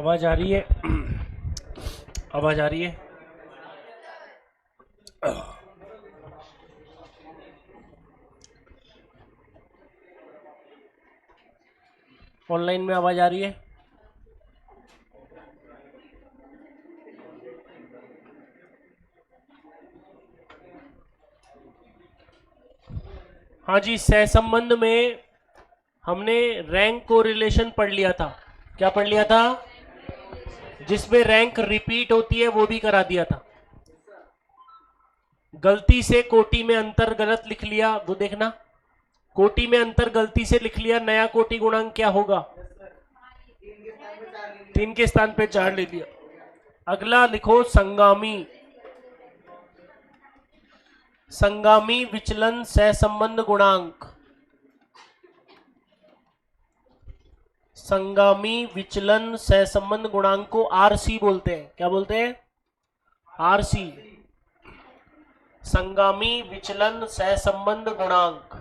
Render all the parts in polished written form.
आवाज आ रही है? आवाज आ रही है? ऑनलाइन में आवाज आ रही है? हाँ जी, सहसंबंध में हमने रैंक को रिलेशन पढ़ लिया था। क्या पढ़ लिया था? जिसमें रैंक रिपीट होती है वो भी करा दिया था। गलती से कोटि में अंतर गलत लिख लिया, वो देखना। कोटि में अंतर गलती से लिख लिया, नया कोटि गुणांक क्या होगा? 3 के स्थान पे 4 ले लिया। अगला लिखो संगामी। संगामी विचलन सहसंबंध गुणांक। संगामी विचलन सहसंबंध गुणांक को आरसी बोलते हैं। क्या बोलते हैं? आरसी। संगामी विचलन सहसंबंध गुणांक।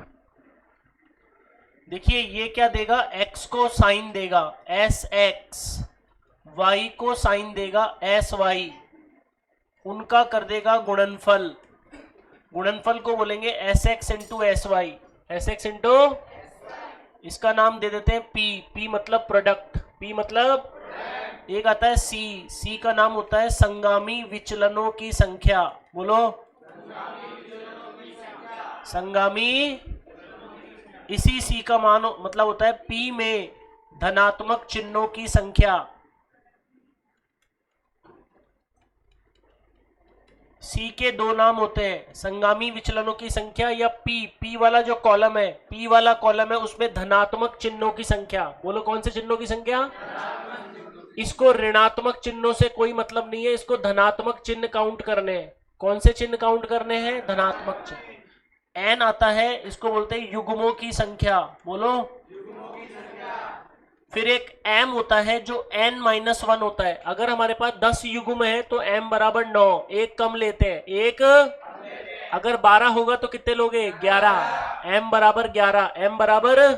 देखिए ये क्या देगा? x को साइन देगा एस एक्स, y को साइन देगा एस वाई, उनका कर देगा गुणनफल। गुणनफल को बोलेंगे S X into S Y. S X into, इसका नाम दे देते हैं p। p मतलब प्रोडक्ट, p मतलब एक आता है c। c का नाम होता है संगामी विचलनों की संख्या। बोलो संगामी। इसी c का मान मतलब होता है p में धनात्मक चिन्हों की संख्या। C के दो नाम होते हैं, संगामी विचलनों की संख्या या P वाला जो कॉलम है, P वाला कॉलम है उसमें धनात्मक चिन्हों की संख्या। बोलो कौन से चिन्हों की संख्या? इसको ऋणात्मक चिन्हों से कोई मतलब नहीं है, इसको धनात्मक चिन्ह काउंट करने हैं। कौन से चिन्ह काउंट करने हैं? धनात्मक चिन्ह। n आता है, इसको बोलते हैं युग्मों की संख्या। बोलो। फिर एक m होता है जो n-1 होता है। अगर हमारे पास 10 युग्म है तो m बराबर 9, एक कम लेते हैं। एक अगर 12 होगा तो कितने लोगे? 11। m बराबर 11, m बराबर।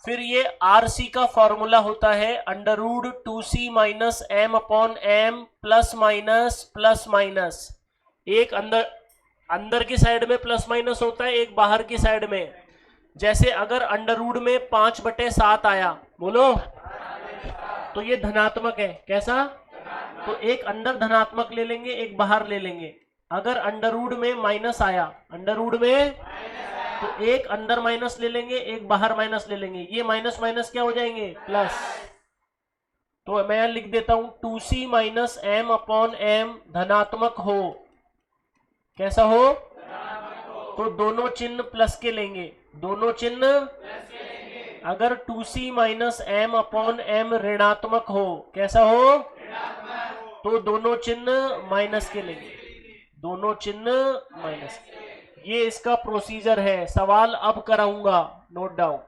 फिर ये RC का फॉर्मूला होता है under root 2c minus M upon M plus minus. एक अंदर अंदर की साइड में प्लस माइनस होता है, एक बाहर की साइड में। जैसे अगर अंडर रूट में 5/7 आया, बोलो, तो ये धनात्मक है। कैसा? तो एक अंदर धनात्मक ले लेंगे, एक बाहर ले लेंगे। अगर अंडर रूट में माइनस आया, अंडर रूट में, तो एक अंदर माइनस ले लेंगे, एक बाहर माइनस ले लेंगे। ये माइनस माइनस क्या हो जाएंगे? प्लस। तो मैं लिख देता हूं 2c minus M upon M धनात्मक हो। कैसा हो? तो दोनों चिन्ह प्लस के लेंगे, दोनों चिन्ह। अगर 2c minus M upon M ऋणात्मक हो, कैसा हो? तो दोनों चिन्ह माइनस के लेंगे, दोनों चिन्ह माइनस के। ये इसका प्रोसीजर है। सवाल अब कराऊंगा, नोट डाउन।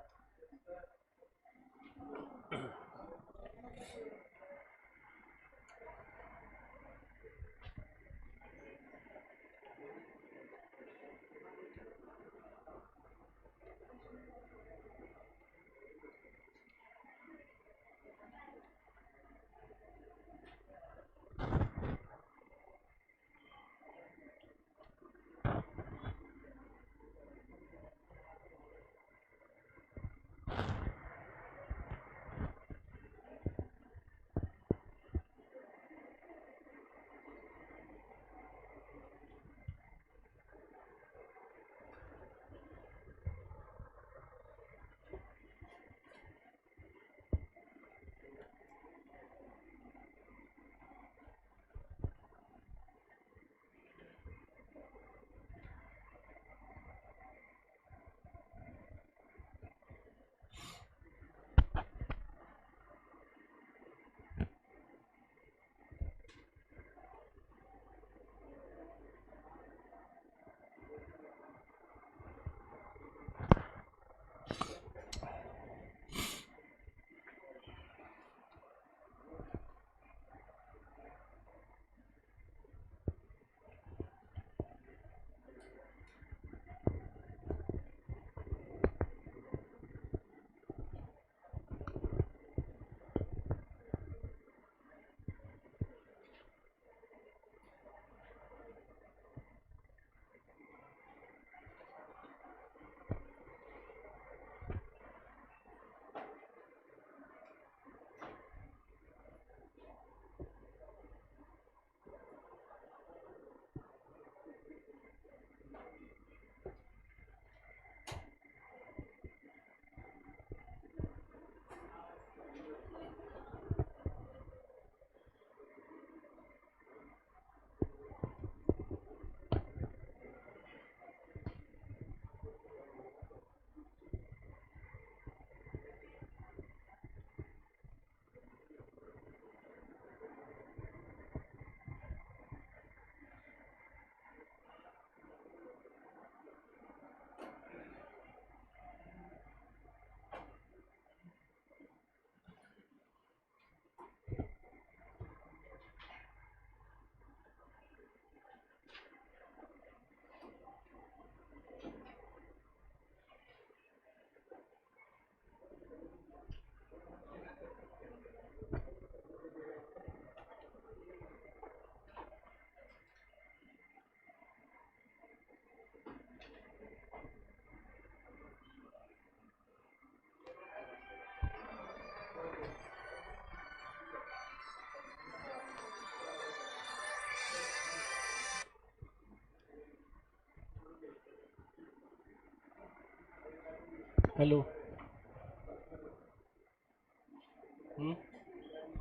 हेलो।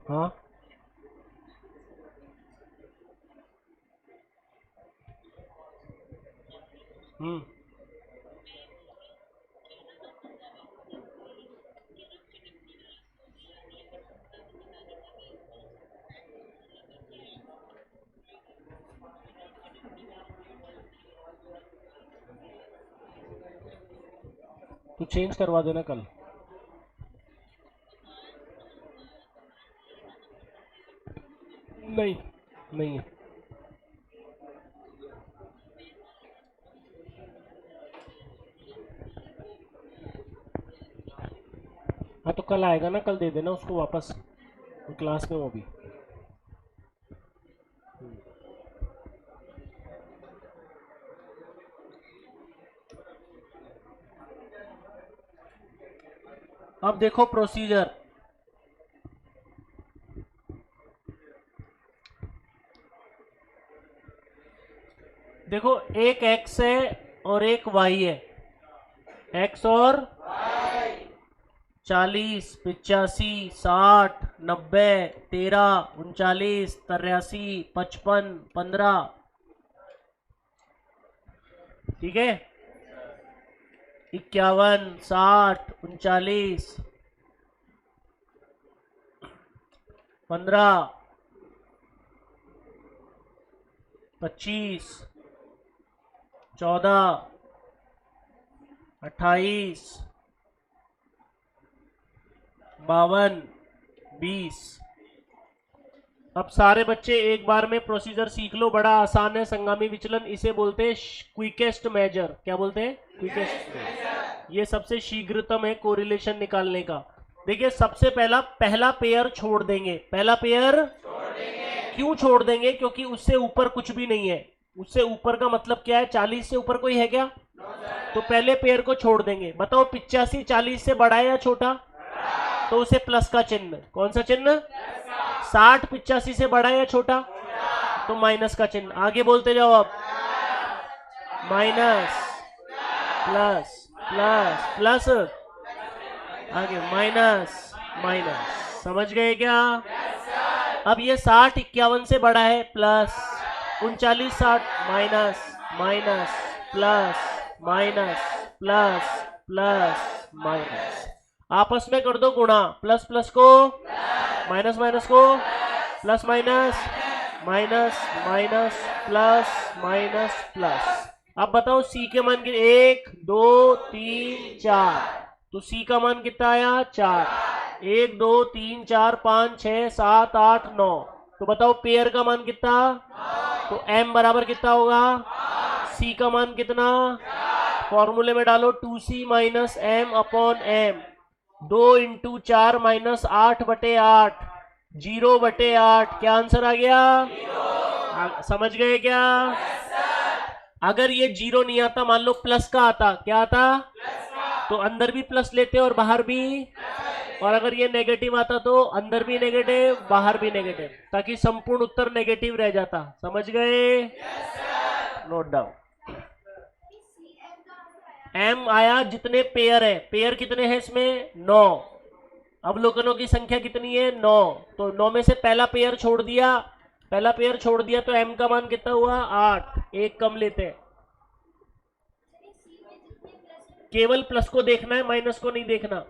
हाँ, तो चेंज करवा देना कल। नहीं, नहीं है। हाँ तो कल आएगा ना, कल दे देना उसको वापस, क्लास में वो भी। अब देखो प्रोसीजर, देखो एक x है और एक y है, x और 40, 85, 60, 90, 13, 39, 83, 55, 15, ठीक है। 51, 60, 39, 15, 25, 14, 28, 52, 20। अब सारे बच्चे एक बार में प्रोसीजर सीख लो, बड़ा आसान है। संगामी विचलन इसे बोलते हैं क्विकेस्ट मेजर। क्या बोलते हैं? क्विकेस्ट। ये सबसे शीघ्रतम है कोरिलेशन निकालने का। देखिए सबसे पहला पेयर छोड़ देंगे। पहला पेयर क्यों छोड़ देंगे? क्योंकि उससे ऊपर कुछ भी नहीं है। उससे ऊपर का मतलब क्या है? 40 से ऊपर कोई है क्या? तो पहले पेयर को छोड़ देंगे। बताओ 85 40 से बड़ा है या छोटा? तो उसे प्लस का चिन्ह। कौन सा चिन्ह? 60 85 से बड़ा है या छोटा? तो माइनस का चिन्ह। आगे बोलते जाओ अब। माइनस, प्लस, प्लस, प्लस, आगे माइनस, माइनस। समझ गए क्या? अब ये 60 51 से बड़ा है, plus, 39 60, minus, minus, plus, minus, plus, plus, minus. आपस में कर दो गुणा। प्लस प्लस को माइनस, माइनस को plus, minus, minus, minus, plus, minus, plus. अब बताओ सी के मान कितने? 1 2 3 4। तो सी का मान कितना आया? 4। 1 2 3 4 5 6 7 8 9। तो बताओ पेयर का मान कितना? तो m बराबर कितना होगा? c का मान कितना? फॉर्मूले में डालो 2c minus M upon M. 2 into 4 minus 8/8, 0/8। क्या आंसर आ गया? समझ गए क्या? अगर ये 0 नहीं आता, मान लो प्लस का आता, क्या आता? तो अंदर भी प्लस लेते और बाहर भी। और अगर ये नेगेटिव आता तो अंदर भी नेगेटिव बाहर भी नेगेटिव, ताकि संपूर्ण उत्तर नेगेटिव रह जाता। समझ गए? Note down. m आया जितने पेयर है। पेयर कितने हैं इसमें? 9। अवलोकनों की संख्या कितनी है? 9। तो 9 में से पहला पेयर छोड़ दिया। पहला पेयर छोड़ दिया तो m का मान कितना हुआ? 8। एक कम लेते हैं। केवल प्लस को देखना है, माइनस को नहीं देखना।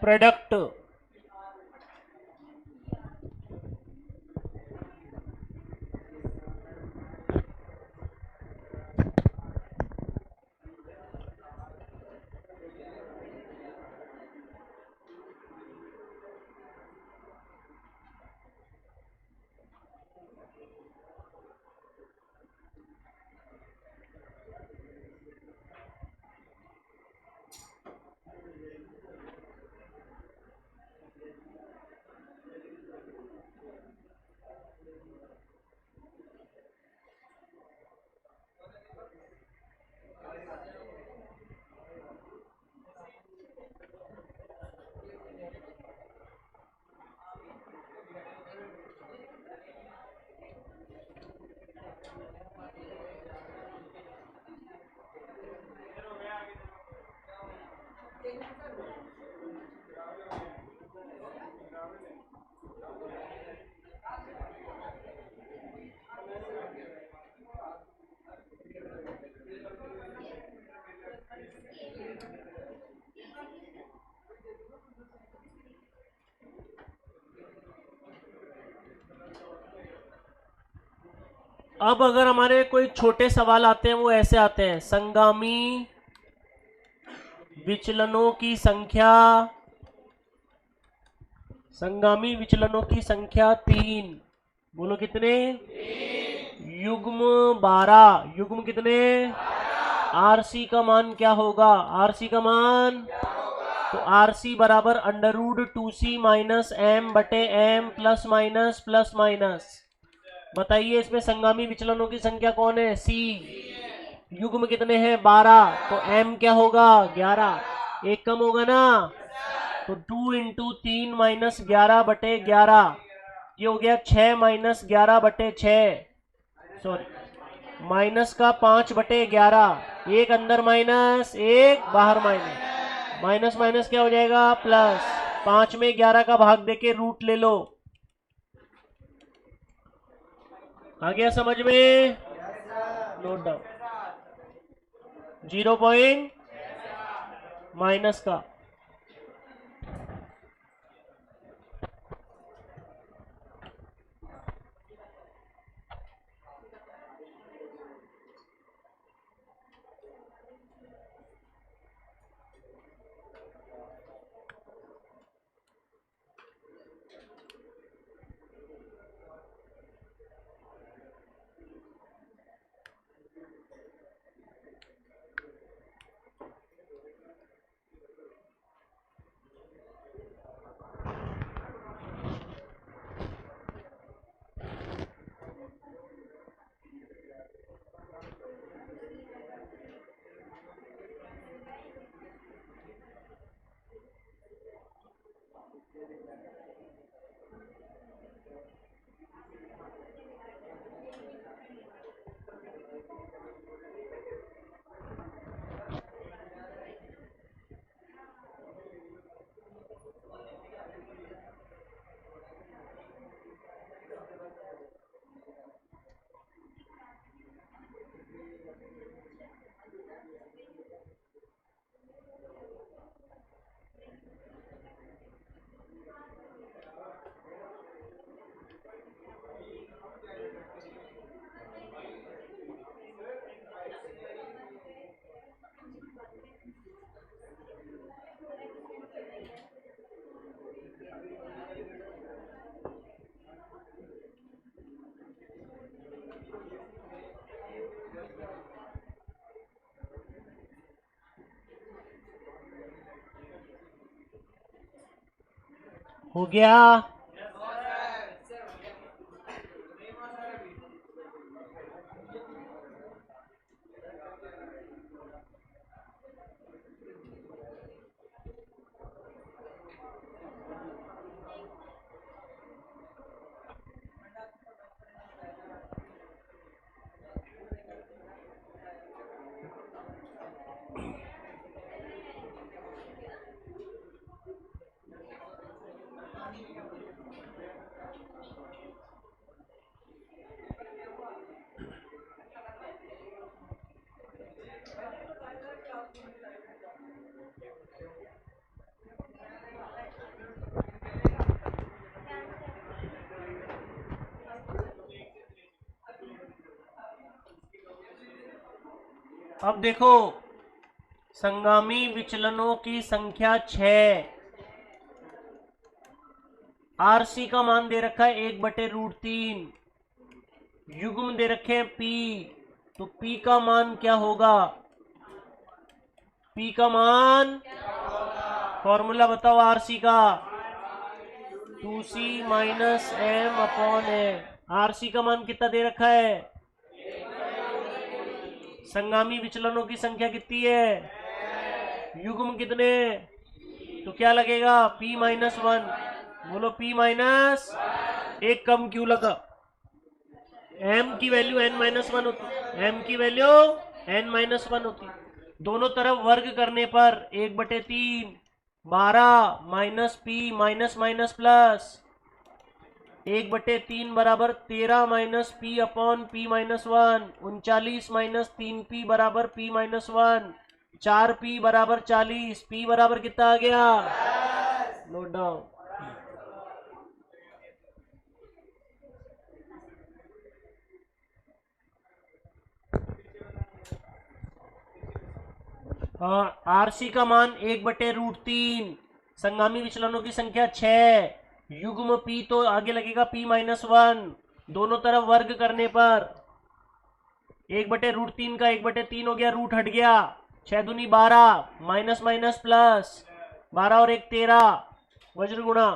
प्रोडक्ट। अब अगर हमारे कोई छोटे सवाल आते हैं वो ऐसे आते हैं, संगामी विचलनों की संख्या, संगामी विचलनों की संख्या 3, बोलो कितने? युग्म 12, युग्म कितने? आरसी का मान क्या होगा? आरसी का मान, तो आरसी बराबर under root 2c minus M बटे एम प्लस माइनस। बताइए इसमें संगामी विचलनों की संख्या कौन है? सी। युग्म कितने हैं? 12, तो एम क्या होगा? 11, एक कम होगा ना, तो 2 इंटू 3 माइनस 11 बटे 11, ये हो गया 6 माइनस 11 बटे 6, सॉरी माइनस का 5 बटे 11, एक अंदर माइनस एक बाहर माइनस, माइनस माइनस क्या हो जाएगा? प्लस। 5 में 11 का भाग देके रूट ले लो। आ गया समझ में? Note down. 0 पॉइंट माइनस का, हो गया? अब देखो संगामी विचलनों की संख्या 6, आरसी का मान दे रखा है 1/√3, युग्म दे रखे हैं पी, तो पी का मान क्या होगा? पी का मान फॉर्मूला बताओ आरसी का, 2c माइनस एम अपॉन ए। आरसी का मान कितना दे रखा है? संगामी विचलनों की संख्या कितनी है? युग्म कितने? तो क्या लगेगा? p-1। बोलो p-, एक कम क्यों लगा? m की वैल्यू n-1 होती, m की वैल्यू n-1 होती। दोनों तरफ वर्ग करने पर 1/3, 12 minus P minus minus plus 1/3 बराबर 13 minus P upon p-1, 39 minus 3p बराबर p-1, 4p बराबर 40, p बराबर कितना आ गया? Note down. आरसी का मान 1/√3, संगामी विचलनों की संख्या 6, युग्म पी तो आगे लगेगा p-1, दोनों तरफ वर्ग करने पर 1/√3 का 1/3 हो गया, रूट हट गया, 6 दूनी 12, माइनस माइनस प्लस, 12 और 1 13, वज्र गुणा।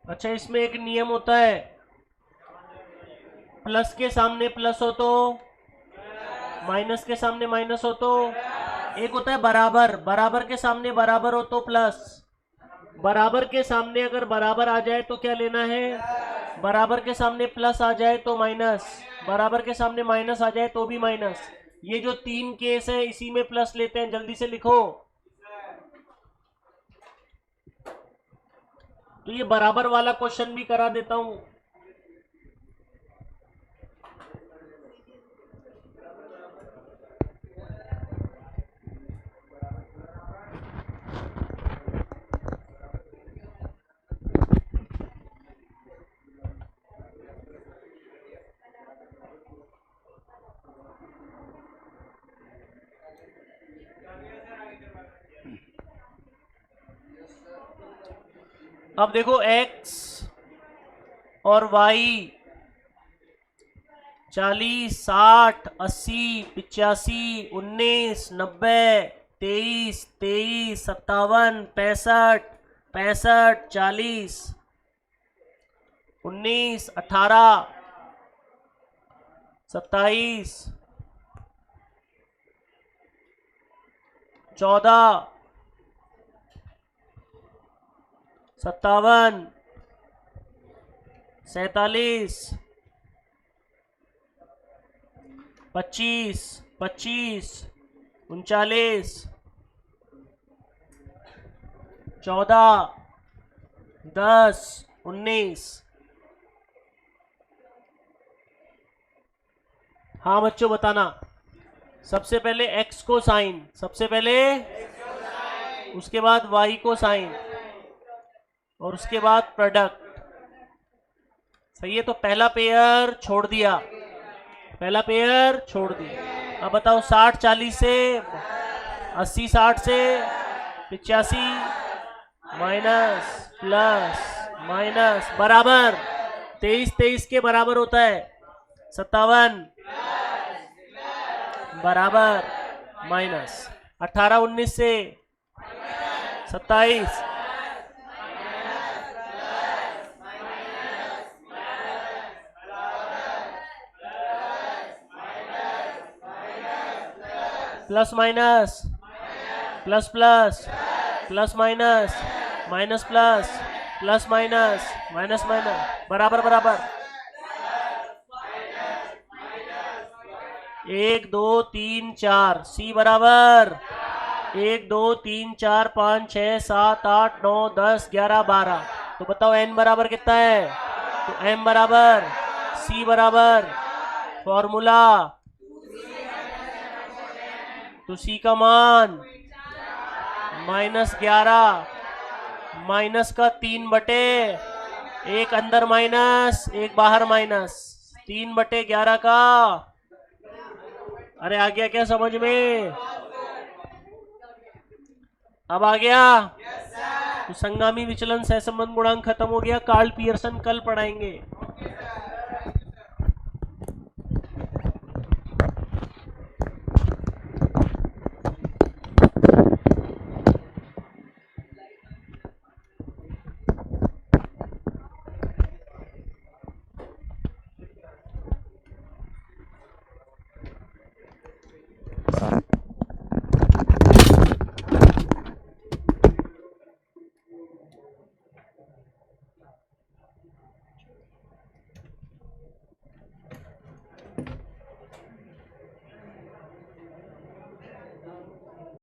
अच्छा, इसमें एक नियम होता है, प्लस के सामने प्लस हो तो, माइनस के सामने माइनस हो तो, एक होता है बराबर, बराबर के सामने बराबर हो तो प्लस, बराबर के सामने अगर बराबर आ जाए तो क्या लेना है? बराबर के सामने प्लस आ जाए तो माइनस, बराबर के सामने माइनस आ जाए तो भी माइनस। ये जो 3 केस है इसी में प्लस लेते हैं, जल्दी से लिखो। तो ये बराबर वाला क्वेश्चन भी करा देता हूं। अब देखो x और y 40, 60, 80, 85, 19, 90, 23, 23, 57, 65, 65, 40, 19, 18, 27, 14, 57, 47, 25, 25, 39, 14, 10, 19। हाँ बच्चों बताना। सबसे पहले x को साइन, सबसे पहले उसके बाद y को साइन और उसके बाद प्रोडक्ट। सही है, तो पहला पेयर छोड़ दिया, पहला पेयर छोड़ दिया। अब बताओ 60 40 से, 80 60 से, 85 माइनस प्लस माइनस बराबर 23 23 के बराबर होता है 57 बराबर माइनस 18 19 से 27 plus minus plus plus plus minus minus plus plus minus minus minus बराबर बराबर 1 2 3 4 सी बराबर 1 2 3 4 5 6 7 8 9 10 11 12। तो बताओ n बराबर कितना है? तो m बराबर c बराबर फॉर्मूला, तो c का मान -11 माइनस का 3/, एक अंदर माइनस एक बाहर माइनस, 3/11 का। अरे आ गया क्या समझ में? अब आ गया? तो संगामी विचलन सहसंबंध गुणांक खत्म हो गया। कार्ल पियर्सन कल पढ़ाएंगे।